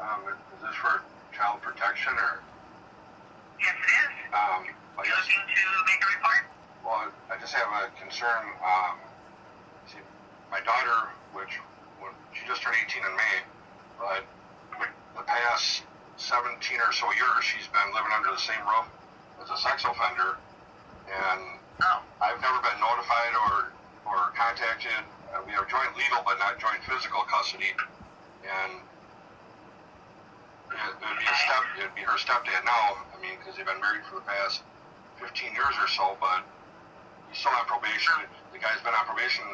Is this for child protection or? Yes, it is. I guess, looking to make a report? well, I just have a concern. See, my daughter, she just turned 18 in May, but the past 17 or so years, she's been living under the same roof as a sex offender, and I've never been notified or contacted. We have joint legal, but not joint physical custody, and it'd be her stepdad now. I mean, because they've been married for the past 15 years or so, but he's still on probation. The guy's been on probation.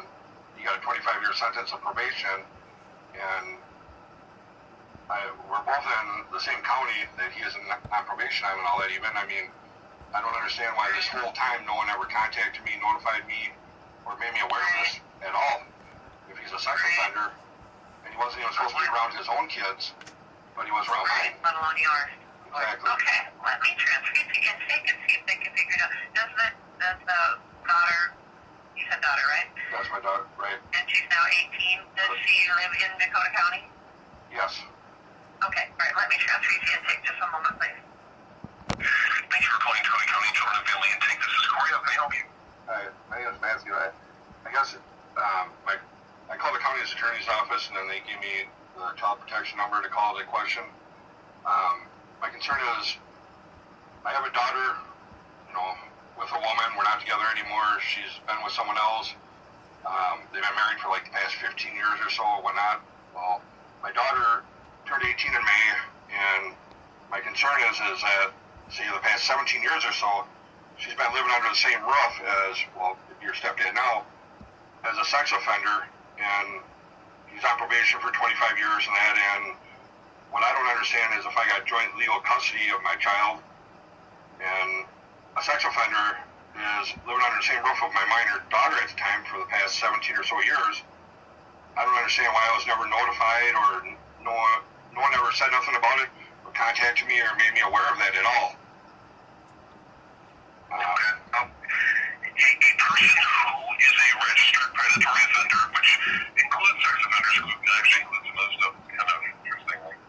He got a 25-year sentence of probation, and we're both in the same county that he is on probation. I'm in all that even. I mean, I don't understand why this whole time no one ever contacted me, notified me, or made me aware of this at all. If he's a sex offender, and he wasn't even supposed to be around his own kids, but he was around mine. Let alone yours. Exactly. Okay, let me transfer you to intake and see if they can figure it out. Does the daughter, you said daughter, right? That's my daughter, right? And she's now 18. Does she live in Dakota County? Yes. Okay, all right, let me transfer you to intake. Just a moment, please. Thanks for calling Dakota County Children and Family Intake. This is Corey. How can I help you? Hi, my name is Matthew. I guess I called the county attorney's office, and then they gave me the child protection number to call the question. My concern is I have a daughter, with a woman. We're not together anymore. She's been with someone else. They've been married for like the past 15 years or so or whatnot. Well, my daughter turned 18 in May, and my concern is that, the past 17 years or so, she's been living under the same roof as, your stepdad now, as a sex offender, and he's on probation for 25 years and that, and what I don't understand is if I got joint legal custody of my child, and a sex offender is living under the same roof of my minor daughter at the time for the past 17 or so years, I don't understand why I was never notified, or no one ever said nothing about it, or contacted me, or made me aware of that at all. A person who is a registered predatory offender, which includes sex offenders, actually includes some other stuff, kind of interesting, like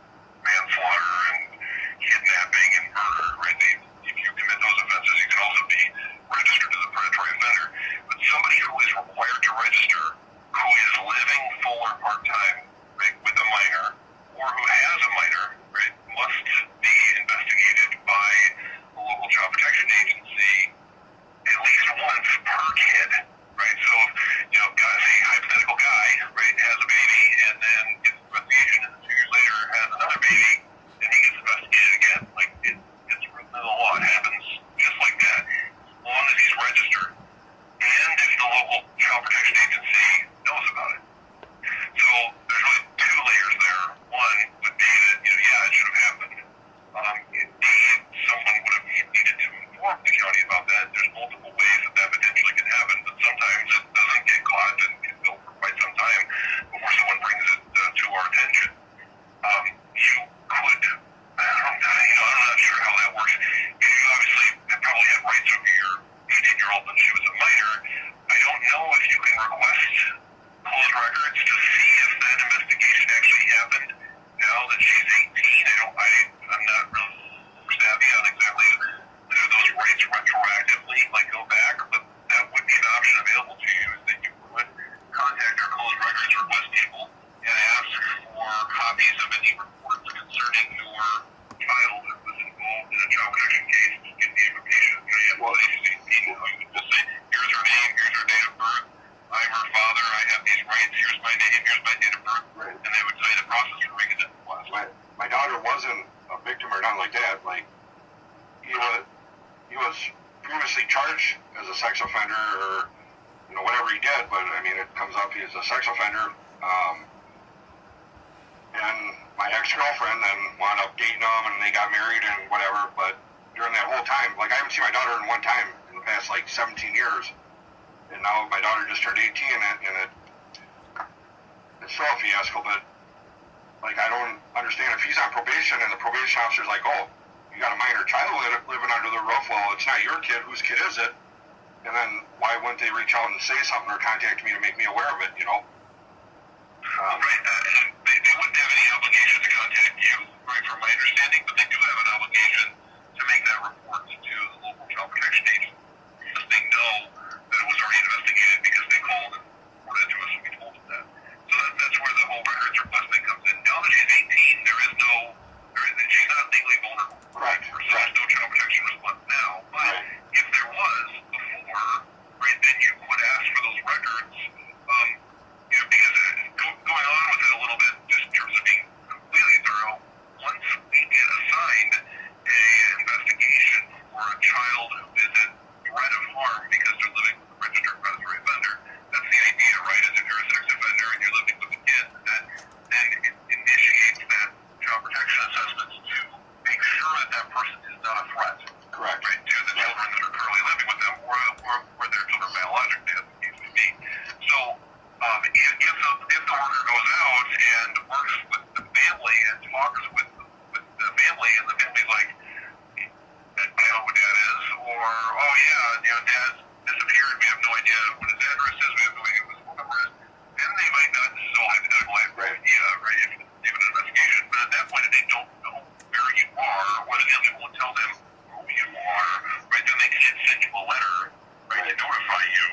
manslaughter and kidnapping and murder, right? If you commit those offenses, you can also be registered as a predatory offender. But somebody who is required to register, who is living full or part-time, right, with a minor, or who has a minor, right, must be investigated by a local child protection agency at least once per kid, right? So, say a hypothetical guy, right, has a baby and then gets investigation, and then 2 years later has another baby, and he gets investigated again. Like, it's written in the law. It happens just like that. As long as he's registered, and if the local child protection agency knows about it. So, there's really two layers there. One would be that, it should have happened. Indeed, someone would have needed to inform the county about that. There's multiple ways that potentially can happen, but sometimes it doesn't get caught and can go for quite some time before someone brings it to our attention. You could, I'm not sure how that works. You obviously probably had rights over your 18-year-old when she was a minor. I don't know if you can request closed records to see if that investigation actually happened now that she's 18. I'm not really savvy on exactly whether those rights retroactively go back, but that would be an option available to you, is that you would contact our closed records request people and ask for copies of any reports concerning your child that was involved in a child protection case. Give the information. You have somebody who's 18 who you just say, here's her name, here's her date of birth, I'm her father, I have these rights, here's my name, here's my date of birth, right. And they would tell you the process for making that request. My daughter wasn't a victim or nothing like that. Like, he was previously charged as a sex offender, or whatever he did, but I mean, it comes up he's a sex offender. And my ex-girlfriend then wound up dating him, and they got married and whatever. But during that whole time, I haven't seen my daughter in one time in the past 17 years. And now my daughter just turned 18, and it's still a fiasco. But I don't understand if he's on probation and the probation officer's like, oh, you got a minor child living under the roof. Well, it's not your kid. Whose kid is it? And then why wouldn't they reach out and say something or contact me to make me aware of it? Right. They wouldn't have any obligation to contact you. if the worker goes out and works with the family and talks with the family, and the family's like, I know who Dad is, or oh yeah, Dad disappeared. We have no idea what his address is. We have no idea what his phone number is. Then they might not. This is all hypothetical. Right. Yeah, right. If even an investigation, but at that point, if they don't know where you are, or the family won't tell them who you are, right? Then they can send you a letter, right, to notify you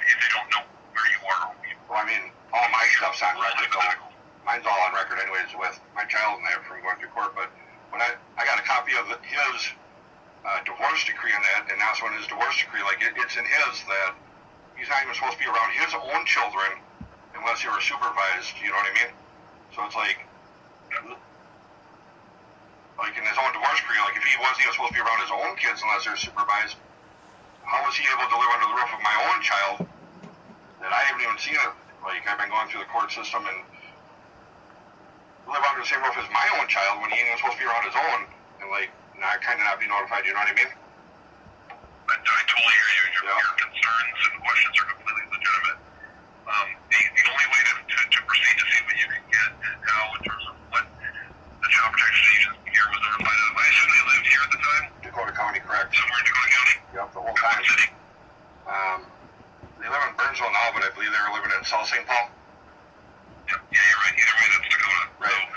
if they don't know where you are. Or who you are. Well, I mean, all my stuff's on record, though. Mine's all on record anyways with my child and that from going through court, but when I got a copy of his divorce decree on that, and that's when his divorce decree, like, it's in his that he's not even supposed to be around his own children unless they were supervised, you know what I mean? So it's like in his own divorce decree, like, if he wasn't even supposed to be around his own kids unless they're supervised, how was he able to live under the roof of my own child that I haven't even seen it? Like, I've been going through the court system and live under the same roof as my own child when he ain't even supposed to be around his own, and like, not kind of not be notified, you know what I mean? I totally hear you. Your concerns and questions are completely legitimate. The only way to proceed to see what you can get now in terms of what the child protection agency here was notified of. I assume they lived here at the time? Dakota County, correct? Somewhere in Dakota County? Yep, the whole time. What city? They live in Burnsville now, but I believe they were living in South St. Paul. Yeah, you're right. Either way, that's Dakota. Right.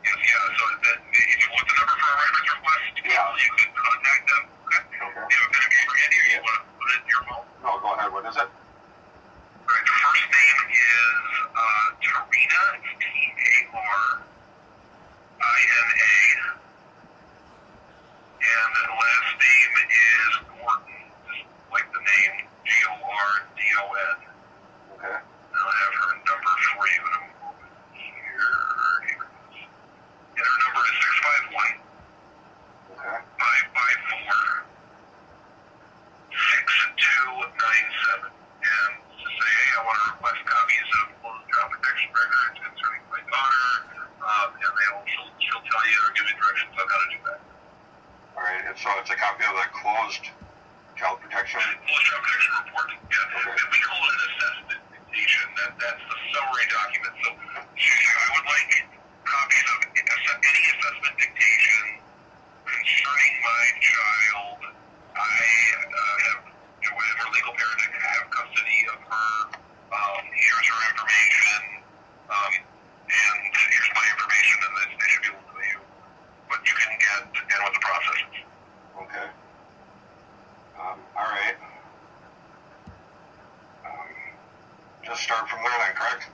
So if you want the number for a records request, you can contact them. Okay? Do you have a pen and paper handy, or you want to put it in your phone? No, go ahead. What is it? All right, the first name is Tarina, Tarina, and then last name is Gordon, just like the name, Gordon. Okay. I'll have her number for you in a moment here. Here it is. And her number is 651 Okay. 554 6297. And to say, hey, I want to request copies of both child protection records concerning my daughter, and she'll tell you or give you directions on how to do that. All right. And so it's a copy of the closed child protection. Closed child protection report. Yeah. Okay. And we call it an assessment dictation. That's the summary document. So I would like copies of any assessment dictation concerning my child. I have, whatever legal parent I have custody of her. Here's her information. And here's my information, and they should be able to tell you what you can get and what the process is. Okay. All right. Just start from there then, correct?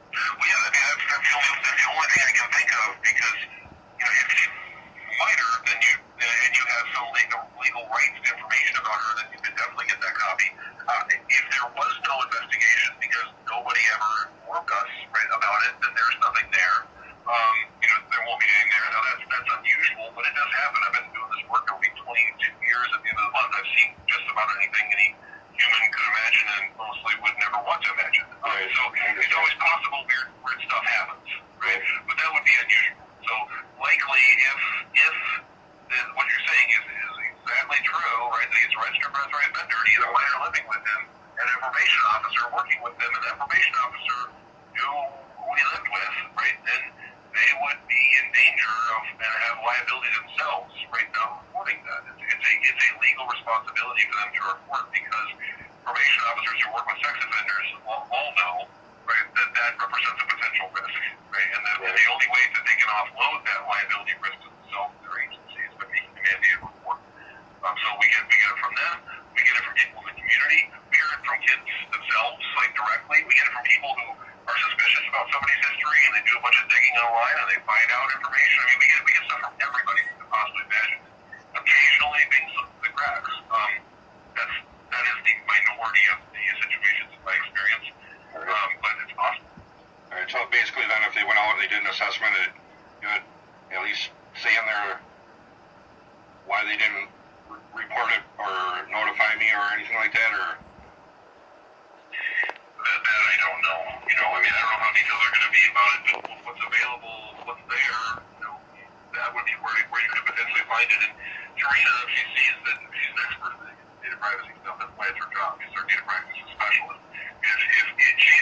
Well, yeah, I mean, that's the only thing I can think of, because, if she's minor, then you have some legal rights to information about her, then you can definitely get that copy. If there was no investigation because nobody ever informed us, right, about it, then there's nothing there. There won't be anything there. Now, that's unusual, but it does happen. I've been doing this work over 22 years. At the end of the month, I've seen just about anything any human could imagine, and mostly would never want to imagine. Right. So it's always possible weird stuff happens, right? But that would be unusual. So likely, if what you're saying is exactly true, right? That he's a registered birth right offender, and he's a minor living with him, an information officer working with him, and the information officer knew who he lived with, right? Then they would be in danger of and have liability themselves, right? Now reporting that. It's a legal responsibility for them to report, because probation officers who work with sex offenders all know, right, that represents a potential risk, right? And the only way that they can offload that liability risk to themselves, their agency, is by making a mandated report. So we get it from them. We get it from people in the community. We hear it from kids themselves, like directly. We get it from people who are suspicious about somebody's history, and they do a bunch of digging online, and they find out information. I mean, we get stuff from everybody you can possibly imagine. Occasionally, things slip through the cracks. That is the minority of the situations in my experience, but it's possible. All right. So basically, then, if they went out and they did an assessment, you would at least say in there why they didn't report it or notify me or anything like that, or. That I don't know. I mean, I don't know how details are going to be about it, but what's available, what's there, that would be where you could potentially find it. And Tarina, if she sees that she's an expert in data privacy stuff, that's why it's her job. She's our data privacy specialist. If she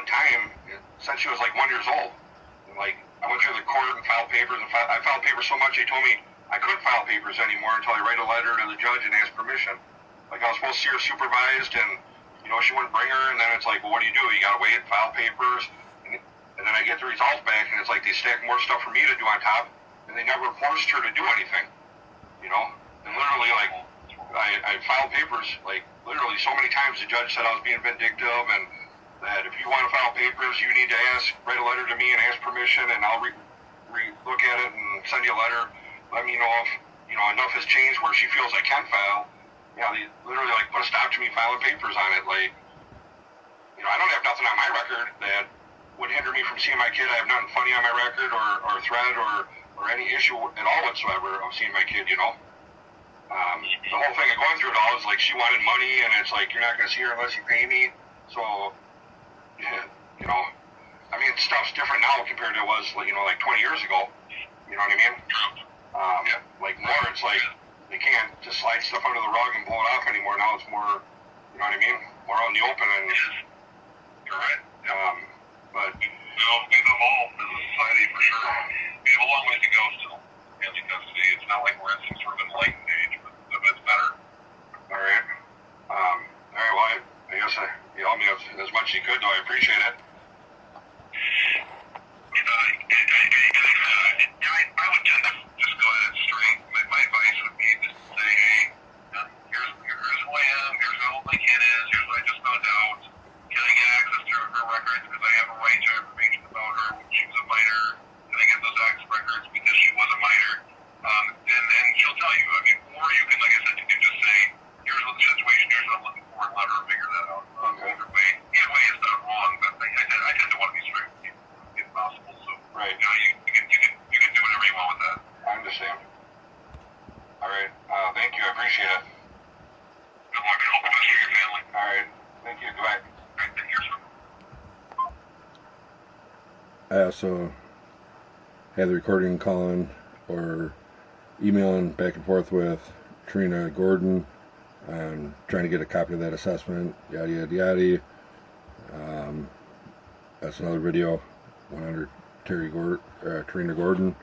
one time since she was like 1 year old. And, like, I went through the court and filed papers, and I filed papers so much they told me I couldn't file papers anymore until I write a letter to the judge and ask permission. Like, I was supposed to see her supervised, and she wouldn't bring her, and then it's like, well, what do? You gotta wait, file papers, and then I get the results back, and it's like they stack more stuff for me to do on top, and they never forced her to do anything, And literally, like, I filed papers, like, literally so many times the judge said I was being vindictive, and that if you want to file papers, you need to write a letter to me and ask permission, and I'll look at it and send you a letter. Let me know if, enough has changed where she feels I can file. Yeah, they literally, like, put a stop to me filing papers on it. Like, I don't have nothing on my record that would hinder me from seeing my kid. I have nothing funny on my record or threat or any issue at all whatsoever of seeing my kid, The whole thing of going through it all is, like, she wanted money, and it's like, you're not going to see her unless you pay me. So, I mean, stuff's different now compared to it was, like 20 years ago. You know what I mean? Like, more, it's like, they can't just slide stuff under the rug and blow it off anymore. Now it's more, you know what I mean? More out in the open. And you're right. But we've evolved as a society for sure. We have a long way to go still. Family custody. It's not like we're in some sort of enlightened age, but it's better. All right. Well, I guess you helped me as much as you could, though. I appreciate it. I would tend to just go at it straight. My advice would be just to say, hey, here's who I am, here's how old my kid is, here's what I just found out. Can I get access to her records because I have a right to information about her when she was a minor? Can I get those access records because she was a minor? And she'll tell you. I mean, or you can, like I said, you can just say, here's what the situation, here's what I'm looking for, and let her figure that out. Either way is not wrong, but I tend to want to be straight with people if possible. So, right. You can do whatever you want with that. I understand. All right. Thank you. I appreciate it. Good luck and all the best for your family. All right. Thank you. Goodbye. All right, take care, sir. I also had the recording calling or emailing back and forth with Trina Gordon on trying to get a copy of that assessment, yada yada yada. That's another video, 100 Trina Gordon.